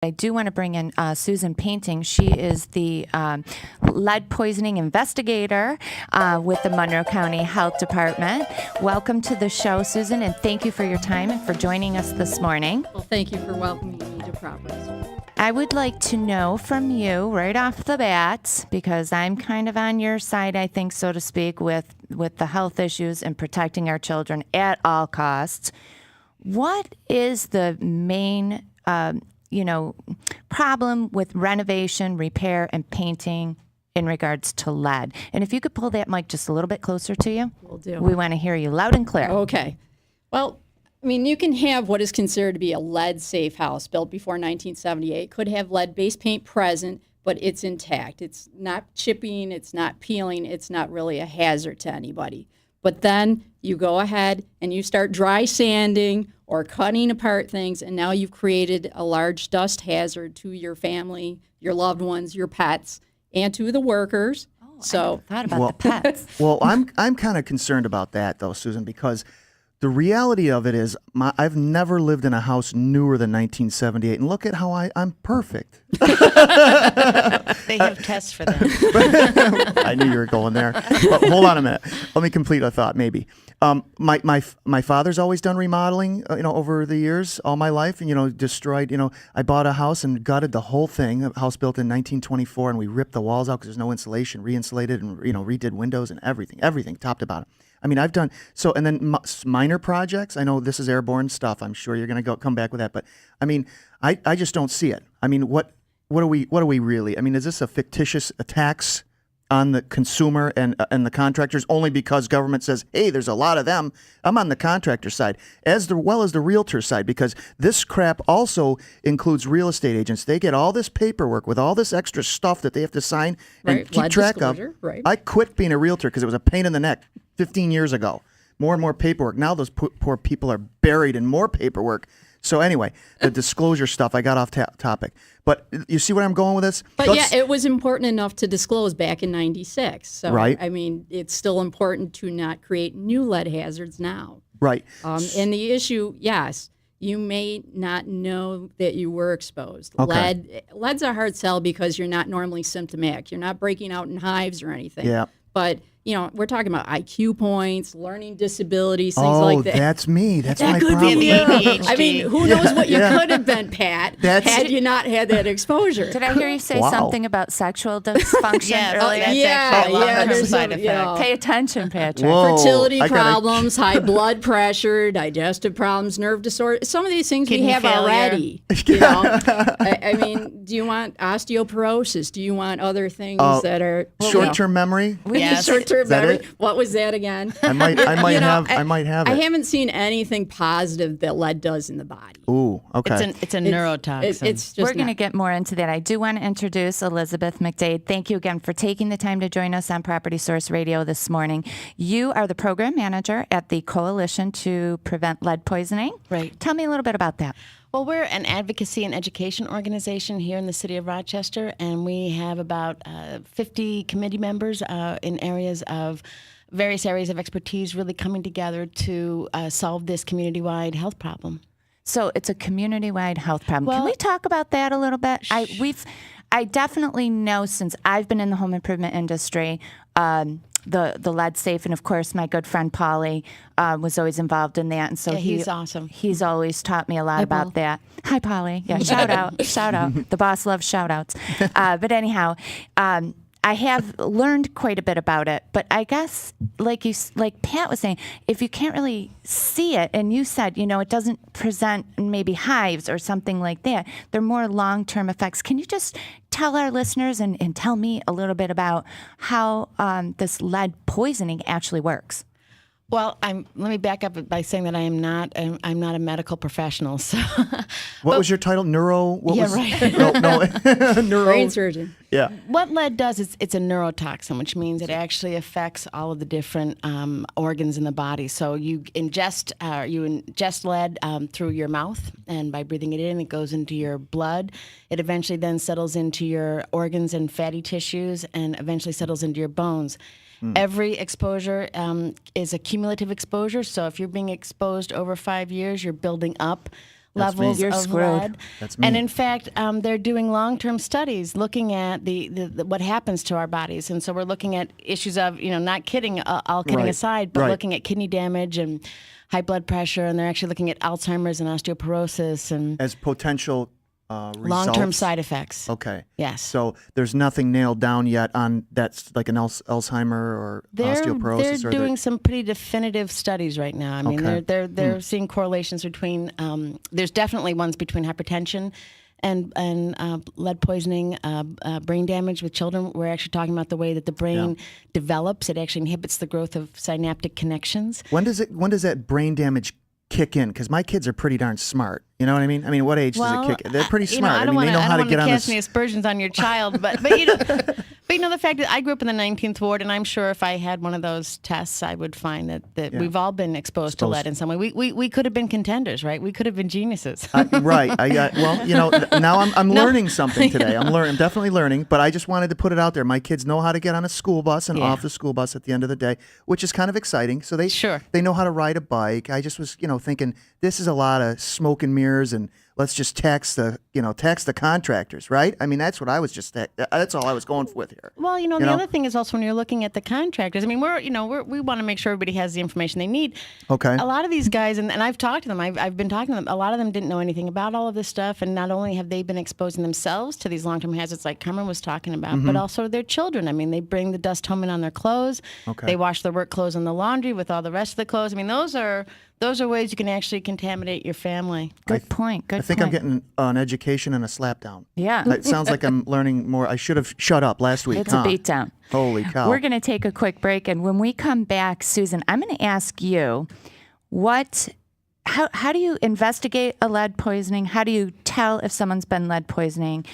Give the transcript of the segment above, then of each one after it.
I do want to bring in Susan Painting. She is the lead poisoning investigator with the Monroe County Health Department. Welcome to the show, Susan, and thank you for your time and for joining us this morning. Well, thank you for welcoming me to Providence. I would like to know from you right off the bat, because I'm kind of on your side, I think, so to speak, with the health issues and protecting our children at all costs. What is the main problem with renovation, repair, and painting in regards to lead? And if you could pull that mic just a little bit closer to you. Will do. We want to hear you loud and clear. Okay. Well, I mean, you can have what is considered to be a lead-safe house built before 1978. Could have lead-based paint present, but it's intact. It's not chipping. It's not peeling. It's not really a hazard to anybody. But then you go ahead and you start dry sanding or cutting apart things, and now you've created a large dust hazard to your family, your loved ones, your pets, and to the workers. I thought about the pets. Well, I'm kind of concerned about that, though, Susan, because the reality of it is I've never lived in a house newer than 1978, and look at how I'm perfect. They have tests for that. I knew you were going there. But hold on a minute. Let me complete a thought, maybe. My father's always done remodeling, over the years, all my life, and, destroyed, I bought a house and gutted the whole thing, a house built in 1924, and we ripped the walls out because there's no insulation, re-insulated, and, redid windows and everything, top to bottom. I mean, I've done so, and then minor projects. I know this is airborne stuff. I'm sure you're going to come back with that, but I mean, I just don't see it. I mean, what are we really? I mean, is this a fictitious tax on the consumer and the contractors only because government says, hey, there's a lot of them? I'm on the contractor side as well as the realtor side, because this crap also includes real estate agents. They get all this paperwork with all this extra stuff that they have to sign and keep track of. Right. I quit being a realtor because it was a pain in the neck 15 years ago. More and more paperwork. Now those poor people are buried in more paperwork. So anyway, the disclosure stuff, I got off topic. But you see where I'm going with this? But it was important enough to disclose back in 96. So, right. I mean, it's still important to not create new lead hazards now. Right. And the issue, yes, you may not know that you were exposed. Okay. Lead's a hard sell because you're not normally symptomatic. You're not breaking out in hives or anything. Yeah. But we're talking about IQ points, learning disabilities, things like that. Oh, that's me. That's That my could problem. be ADHD. I mean, who knows what you could have been, Pat, had you not had that exposure. Did I hear you say Wow. something about sexual dysfunction Yes. earlier? That's yeah, actually a long-term there's side some, effect. Pay attention, Patrick. Whoa. fertility I gotta- problems, high blood pressure, digestive problems, nerve disorder. Some of these things Kidney we have failure. already. I mean, do you want osteoporosis? Do you want other things that are Short-term memory. Yes. Short-term Is that memory. it? What was that again? I might have I it. haven't seen anything positive that lead does in the body. Ooh, okay. It's a neurotoxin. It's just We're going to not. get more into that. I do want to introduce Elizabeth McDade. Thank you again for taking the time to join us on Property Source Radio this morning. You are the program manager at the Coalition to Prevent Lead Poisoning. Right. Tell me a little bit about that. Well, we're an advocacy and education organization here in the city of Rochester, and we have about 50 committee members in various areas of expertise really coming together to solve this community-wide health problem. So it's a community-wide health problem. Can Well- we talk about that a little bit? I definitely know, since I've been in the home improvement industry, the lead safe, and of course my good friend Polly was always involved in that, and so He's awesome. He's always taught me a lot about Paul. that. Hi, Polly. Yeah, shout out. The boss loves shout outs. But anyhow, I have learned quite a bit about it, but I guess, like Pat was saying, if you can't really see it, and you said, it doesn't present maybe hives or something like that, they're more long-term effects. Can you just tell our listeners and tell me a little bit about how this lead poisoning actually works? Well, let me back up by saying that I'm not a medical professional. So, What was your title? Neuro? What Yeah, was, right. No, neuro. Brain surgeon. Yeah. what lead does is it's a neurotoxin, which means it actually affects all of the different organs in the body. So you ingest lead through your mouth, and by breathing it in, it goes into your blood. It eventually then settles into your organs and fatty tissues, and eventually settles into your bones. Every exposure is a cumulative exposure. So if you're being exposed over 5 years, you're building up levels me. You're of screwed. lead. That's me. And in fact, they're doing long-term studies looking at the what happens to our bodies. And so we're looking at issues of, not kidding, all kidding Right. aside, but Right. looking at kidney damage and high blood pressure. And they're actually looking at Alzheimer's and osteoporosis and As potential long-term results? side effects. Okay. Yes. So there's nothing nailed down yet on that's like an Alzheimer or osteoporosis. They're or doing some pretty definitive studies right now. I mean, Okay. they're seeing correlations between. There's definitely ones between hypertension and lead poisoning, brain damage with children. We're actually talking about the way that the brain develops. It actually inhibits the growth of synaptic connections. When does that brain damage kick in? Because my kids are pretty darn smart. You know what I mean? I mean, what age does it kick in? They're pretty smart. I don't mean, they know how to get on cast this. any aspersions on your child, but the fact that I grew up in the 19th ward, and I'm sure if I had one of those tests, I would find that we've all been exposed to lead in some way. We could have been contenders, right? We could have been geniuses. Right. Well, now I'm learning something today. I'm definitely learning, but I just wanted to put it out there. My kids know how to get on a school bus and off the school bus at the end of the day, which is kind of exciting. So they know how to ride a bike. I just was, thinking this is a lot of smoke and mirrors and let's just tax the contractors, right? I mean, that's what I was that's all I was going with here. Well, the other thing is also when you're looking at the contractors. I mean, we want to make sure everybody has the information they need. Okay. A lot of these guys, and I've talked to them. I've been talking to them. A lot of them didn't know anything about all of this stuff, and not only have they been exposing themselves to these long-term hazards, like Carmen was talking about, but also their children. I mean, they bring the dust home in on their clothes. Okay. They wash their work clothes in the laundry with all the rest of the clothes. I mean, those are ways you can actually contaminate your family. Good point. I think I'm getting an education and a slap down. Yeah. It sounds like I'm learning more. I should have shut up last week. It's a beatdown. Holy cow. We're going to take a quick break, and when we come back, Susan, I'm going to ask you how do you investigate a lead poisoning? How do you tell if someone's been lead poisoned?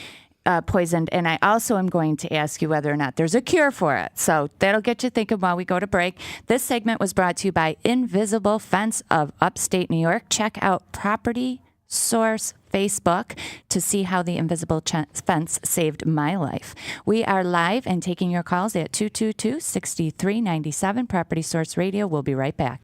And I also am going to ask you whether or not there's a cure for it. So that'll get you thinking while we go to break. This segment was brought to you by Invisible Fence of Upstate New York. Check out Property Source Facebook to see how the invisible fence saved my life. We are live and taking your calls at 222-6397. Property Source Radio. We'll be right back.